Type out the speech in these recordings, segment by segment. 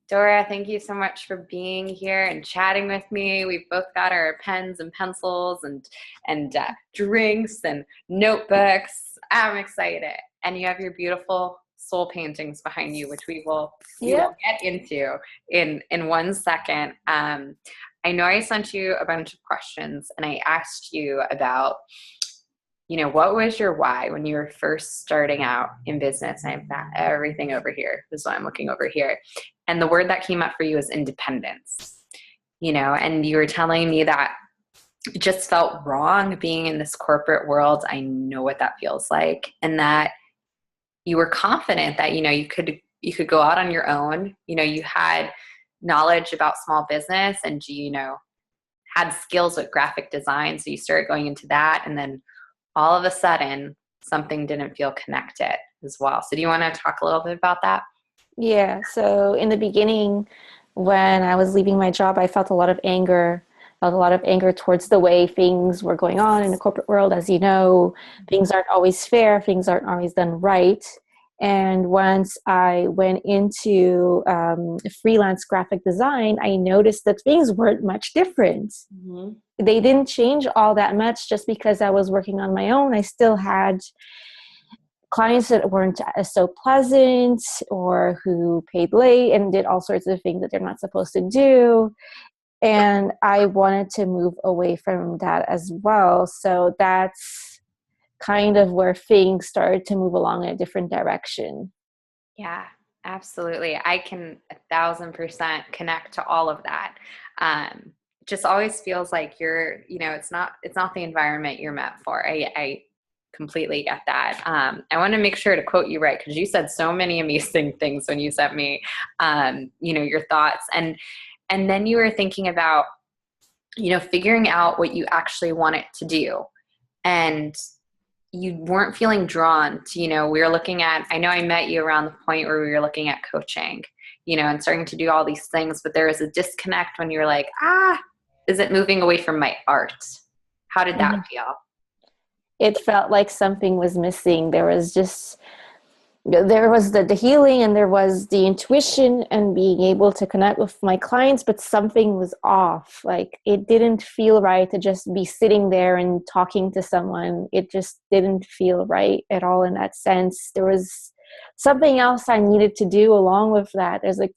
Dora, thank you so much for being here and chatting with me. We've both got our pens and pencils and drinks and notebooks. I'm excited, and you have your beautiful soul paintings behind you, which we will Yep. get into in 1 second. I know I sent you a bunch of questions, and I asked you about what was your why when you were first starting out in business? And I've got everything over here. This is why I'm looking over here. And the word that came up for you is independence, and you were telling me that it just felt wrong being in this corporate world. I know what that feels like. And that you were confident that, you could go out on your own. You had knowledge about small business and, had skills with graphic design. So you started going into that. And then all of a sudden something didn't feel connected as well. So do you want to talk a little bit about that? Yeah. So in the beginning, when I was leaving my job, I felt a lot of anger. Felt a lot of anger towards the way things were going on in the corporate world. As you know, things aren't always fair. Things aren't always done right. And once I went into freelance graphic design, I noticed that things weren't much different. Mm-hmm. They didn't change all that much just because I was working on my own. I still had clients that weren't so pleasant or who paid late and did all sorts of things that they're not supposed to do. And I wanted to move away from that as well. So that's kind of where things started to move along in a different direction. Yeah, absolutely. I can 1,000% connect to all of that. Just always feels like it's not the environment you're meant for. I completely get that. I want to make sure to quote you right, because you said so many amazing things when you sent me, your thoughts, and then you were thinking about, figuring out what you actually want it to do, and you weren't feeling drawn to, we were looking at, I know I met you around the point where we were looking at coaching, and starting to do all these things, but there was a disconnect when you were like, is it moving away from my art? How did that Mhm. feel? It felt like something was missing. There was the healing, and there was the intuition and being able to connect with my clients, but something was off. Like, it didn't feel right to just be sitting there and talking to someone. It just didn't feel right at all in that sense. There was something else I needed to do along with that. There's like,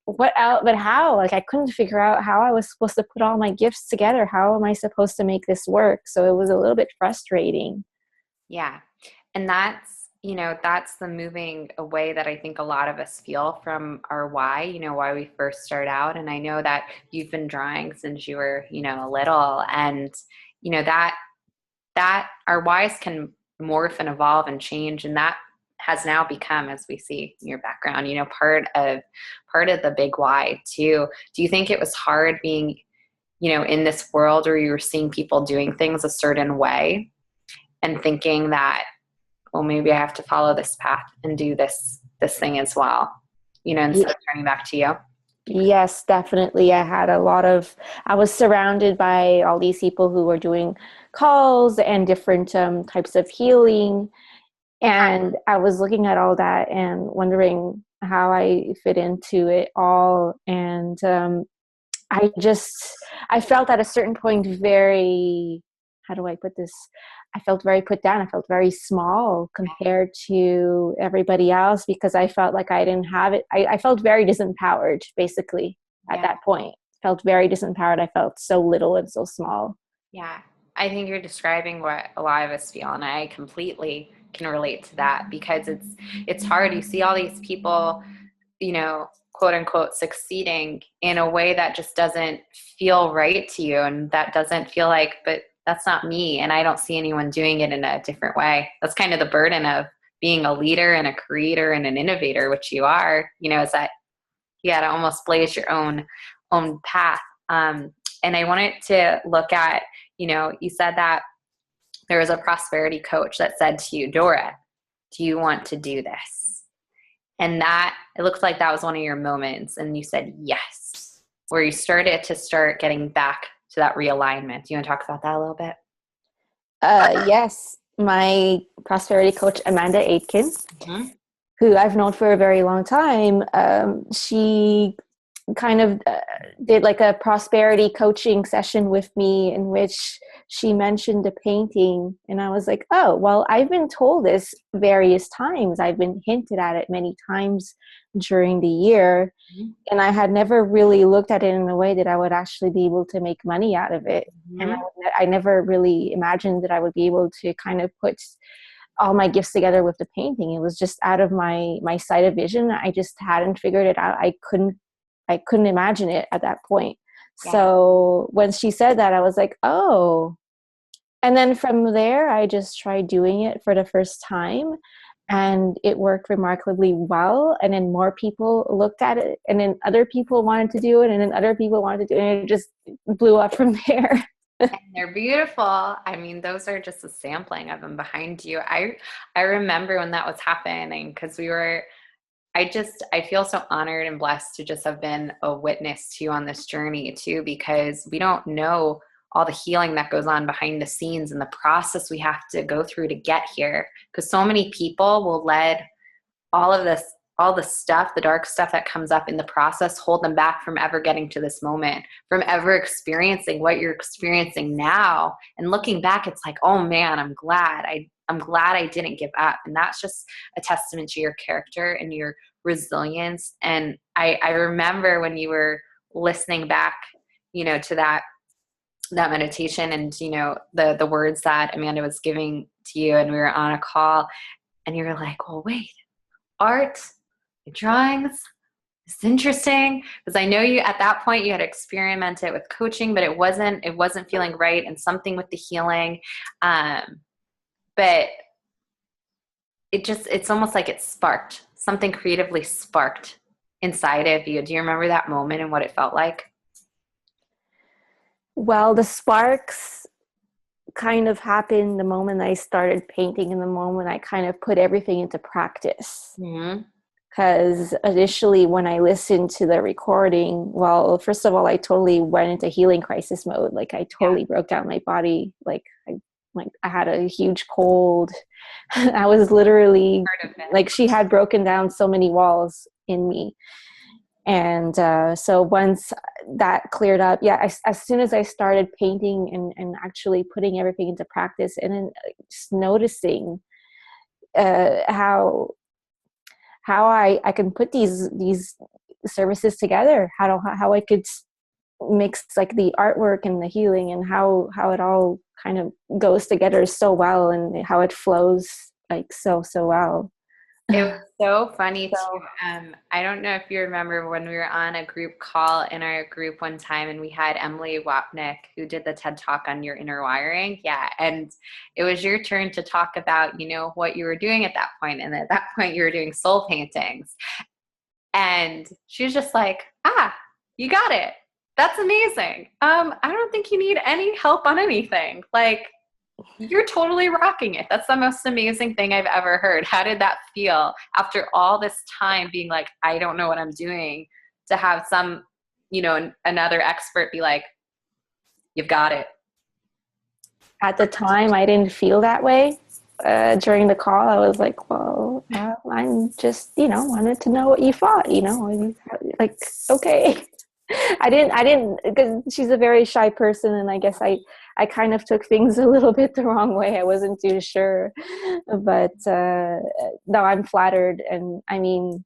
what out, but how? Like, I couldn't figure out how I was supposed to put all my gifts together. How am I supposed to make this work? So it was a little bit frustrating. Yeah. And that's the moving away that I think a lot of us feel from our why, why we first start out. And I know that you've been drawing since you were, little, and, that our whys can morph and evolve and change. And that has now become, as we see in your background, part of the big why too. Do you think it was hard being, in this world where you were seeing people doing things a certain way and thinking that, well, maybe I have to follow this path and do this thing as well, instead of turning back to you? Yes, definitely. I was surrounded by all these people who were doing calls and different types of healing. And I was looking at all that and wondering how I fit into it all. And I just, I felt at a certain point very, how do I put this? I felt very put down. I felt very small compared to everybody else because I felt like I didn't have it. I felt very disempowered, basically, at Yeah. that point. Felt very disempowered. I felt so little and so small. Yeah. I think you're describing what a lot of us feel, and I completely can relate to that, because it's hard. You see all these people, quote unquote, succeeding in a way that just doesn't feel right to you, and that doesn't feel like, but that's not me, and I don't see anyone doing it in a different way. That's kind of the burden of being a leader and a creator and an innovator, which you are, is that you got to almost blaze your own path. And I wanted to look at, you said that there was a prosperity coach that said to you, Dora, do you want to do this? And that, it looks like that was one of your moments. And you said yes, where you started to start getting back to that realignment. Do you want to talk about that a little bit? Yes, my prosperity coach, Amanda Aitken, Mm-hmm. who I've known for a very long time, she kind of did like a prosperity coaching session with me in which she mentioned a painting, and I was like, oh, well, I've been told this various times. I've been hinted at it many times during the year, and I had never really looked at it in a way that I would actually be able to make money out of it. And Mm-hmm. I never really imagined that I would be able to kind of put all my gifts together with the painting. It was just out of my sight of vision. I just hadn't figured it out. I couldn't imagine it at that point. Yeah. So when she said that, I was like, oh. And then from there, I just tried doing it for the first time, and it worked remarkably well. And then more people looked at it, and then other people wanted to do it, and then other people wanted to do it, and it just blew up from there. And they're beautiful. I mean, those are just a sampling of them behind you. I remember when that was happening because I feel so honored and blessed to just have been a witness to you on this journey too, because we don't know all the healing that goes on behind the scenes and the process we have to go through to get here. Because so many people will let all of this, all the stuff, the dark stuff that comes up in the process, hold them back from ever getting to this moment, from ever experiencing what you're experiencing now. And looking back, it's like, oh man, I'm glad I didn't give up. And that's just a testament to your character and your resilience. And I remember when you were listening back, to that meditation and, the words that Amanda was giving to you, and we were on a call and you were like, well, wait, art, drawings, it's interesting, because I know you at that point you had experimented with coaching, but it wasn't feeling right, and something with the healing. But it's almost like it sparked something, creatively sparked inside of you. Do you remember that moment and what it felt like? Well, the sparks kind of happened the moment I started painting, and the moment I kind of put everything into practice. Mm-hmm. Because initially when I listened to the recording, well, first of all, I totally went into healing crisis mode. Like I totally broke down my body. I had a huge cold. I was literally like, she had broken down so many walls in me. And so once that cleared up, as soon as I started painting and actually putting everything into practice, and then just noticing how I can put these services together, how I could mix like the artwork and the healing, and how it all kind of goes together so well, and how it flows like so well. It was so funny too. I don't know if you remember when we were on a group call in our group one time, and we had Emily Wapnick who did the TED Talk on your inner wiring. Yeah. And it was your turn to talk about, what you were doing at that point. And at that point you were doing soul paintings. And she was just like, you got it. That's amazing. I don't think you need any help on anything. Like, you're totally rocking it. That's the most amazing thing I've ever heard. How did that feel after all this time being like, I don't know what I'm doing, to have some, another expert be like, you've got it? At the time, I didn't feel that way. During the call, I was like, well, I'm just, wanted to know what you thought, like, okay. I didn't, because she's a very shy person, and I guess I kind of took things a little bit the wrong way. I wasn't too sure, but no, I'm flattered. And I mean,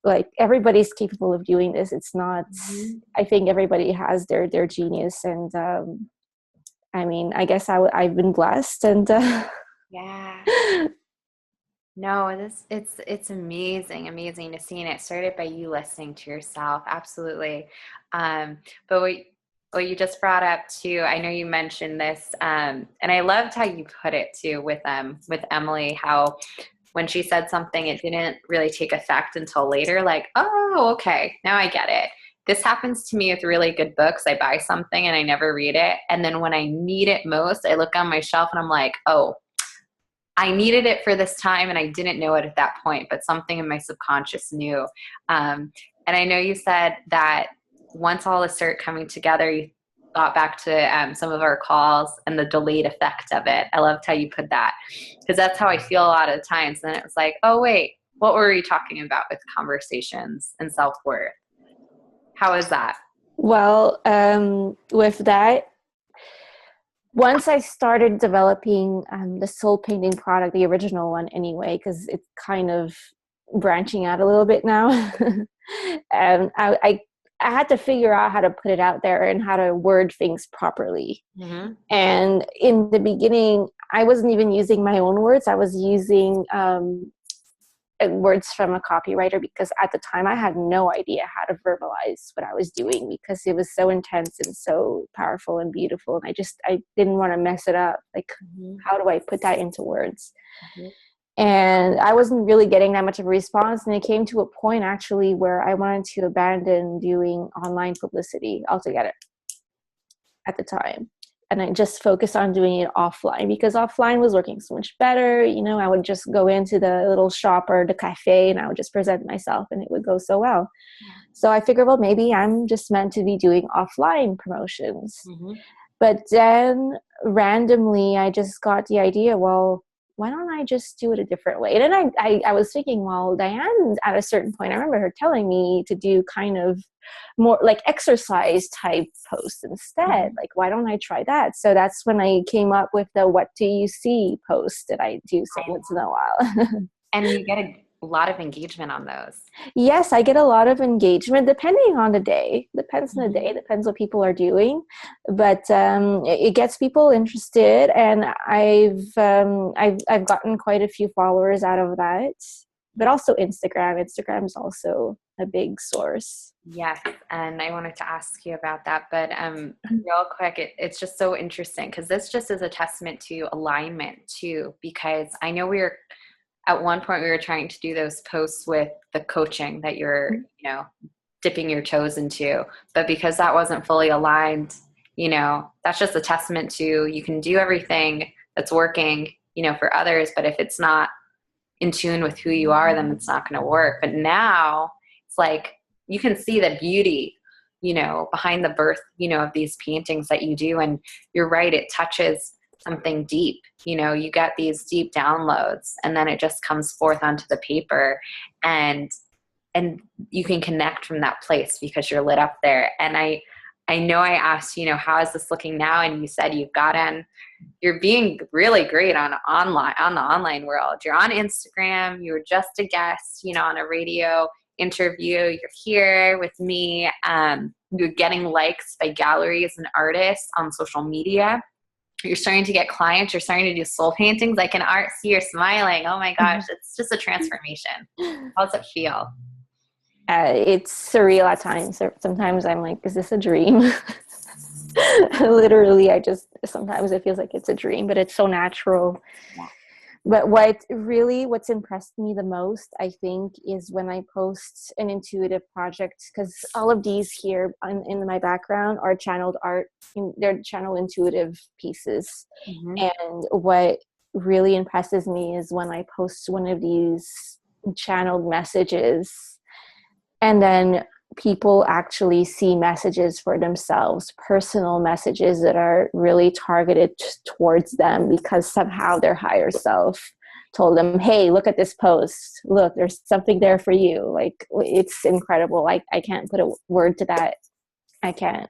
like, everybody's capable of doing this. It's not, I think everybody has their genius. And I mean, I guess I've been blessed, and yeah. No, it's amazing to see, and it started by you listening to yourself. Absolutely. But what you just brought up too, I know you mentioned this, and I loved how you put it too with Emily, how when she said something, it didn't really take effect until later. Like, oh, okay, now I get it. This happens to me with really good books. I buy something and I never read it, and then when I need it most, I look on my shelf and I'm like, oh, I needed it for this time and I didn't know it at that point, but something in my subconscious knew. And I know you said that once all this started coming together, got back to some of our calls and the delayed effect of it. I loved how you put that, because that's how I feel a lot of the times. And it was like, oh, wait, what were we talking about with conversations and self-worth? How is that? Well, with that, once I started developing the soul painting product, the original one anyway, because it's kind of branching out a little bit now, I had to figure out how to put it out there and how to word things properly. Mm-hmm. And in the beginning, I wasn't even using my own words. I was using words from a copywriter, because at the time I had no idea how to verbalize what I was doing, because it was so intense and so powerful and beautiful. And I didn't want to mess it up. Like, how do I put that into words? And I wasn't really getting that much of a response. And it came to a point actually where I wanted to abandon doing online publicity altogether at the time. And I just focused on doing it offline, because offline was working so much better. You know, I would just go into the little shop or the cafe and I would just present myself and it would go so well. So I figured, well, maybe I'm just meant to be doing offline promotions. But then randomly, I just got the idea, well, why don't I just do it a different way? And then I was thinking, well, Diane, at a certain point, I remember her telling me to do kind of more like exercise type posts instead. Like, why don't I try that? So that's when I came up with the "What do you see?" post that I do so once in a while. And you get a lot of engagement on those. Yes, I get a lot of engagement depending on the day. Depends on the day, depends what people are doing. But it gets people interested, and I've gotten quite a few followers out of that. But also Instagram. Instagram is also a big source. Yes, and I wanted to ask you about that, but real quick, it's just so interesting, because this just is a testament to alignment too, because I know at one point we were trying to do those posts with the coaching that you're, dipping your toes into, but because that wasn't fully aligned, that's just a testament to, you can do everything that's working, for others, but if it's not in tune with who you are, then it's not going to work. But now it's like, you can see the beauty, behind the birth, of these paintings that you do. And you're right, it touches something deep. You get these deep downloads, and then it just comes forth onto the paper, and you can connect from that place because you're lit up there. And I know I asked, how is this looking now? And you said you're being really great on the online world. You're on Instagram. You were just a guest, on a radio interview. You're here with me. You're getting likes by galleries and artists on social media. You're starting to get clients. You're starting to do soul paintings. I can see you're smiling. Oh my gosh, it's just a transformation. How does it feel? It's surreal at times. Sometimes I'm like, is this a dream? Literally, sometimes it feels like it's a dream, but it's so natural. Yeah. But what's impressed me the most, I think, is when I post an intuitive project, because all of these here in my background are channeled art. They're channel intuitive pieces. And what really impresses me is when I post one of these channeled messages, and then people actually see messages for themselves, personal messages that are really targeted towards them, because somehow their higher self told them, hey, look at this post. Look, there's something there for you. Like, it's incredible. I can't put a word to that. I can't.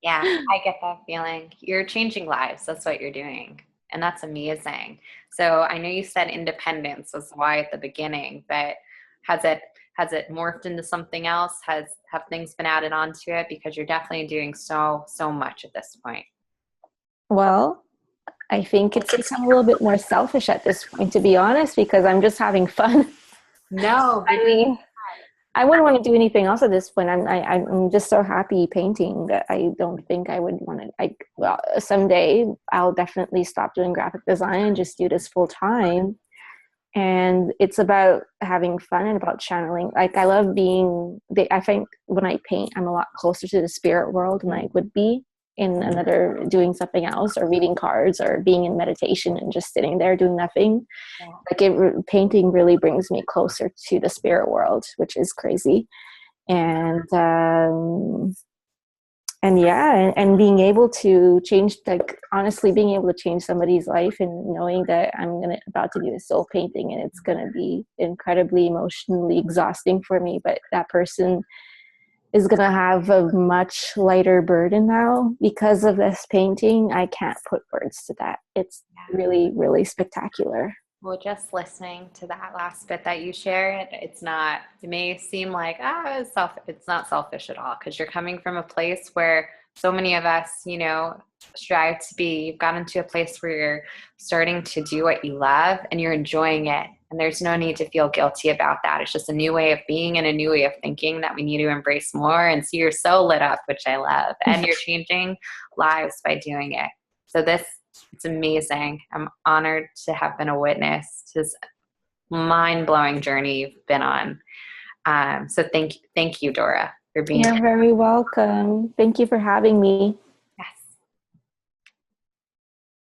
Yeah, I get that feeling. You're changing lives. That's what you're doing. And that's amazing. So I know you said independence was why at the beginning, but has it morphed into something else? Have things been added onto it? Because you're definitely doing so much at this point. Well, I think it's become a little bit more selfish at this point, to be honest, because I'm just having fun. No, I mean, I wouldn't want to do anything else at this point. I'm just so happy painting that I don't think I would want to. Someday I'll definitely stop doing graphic design and just do this full time. And it's about having fun and about channeling. Like, I love I think when I paint, I'm a lot closer to the spirit world than I would be in doing something else, or reading cards, or being in meditation and just sitting there doing nothing. Yeah. Like, painting really brings me closer to the spirit world, which is crazy. And and yeah, and being able to change, like honestly being able to change somebody's life, and knowing that I'm gonna about to do a soul painting and it's gonna be incredibly emotionally exhausting for me, but that person is gonna have a much lighter burden now because of this painting. I can't put words to that. It's really, really spectacular. Well, just listening to that last bit that you shared, it's not, it may seem like, it's not selfish at all because you're coming from a place where so many of us, strive to be. You've gotten to a place where you're starting to do what you love and you're enjoying it. And there's no need to feel guilty about that. It's just a new way of being and a new way of thinking that we need to embrace more. And so you're so lit up, which I love, and you're changing lives by doing it. So it's amazing. I'm honored to have been a witness to this mind-blowing journey you've been on. So thank you, Dora, for being You're here. very welcome. Thank you for having me.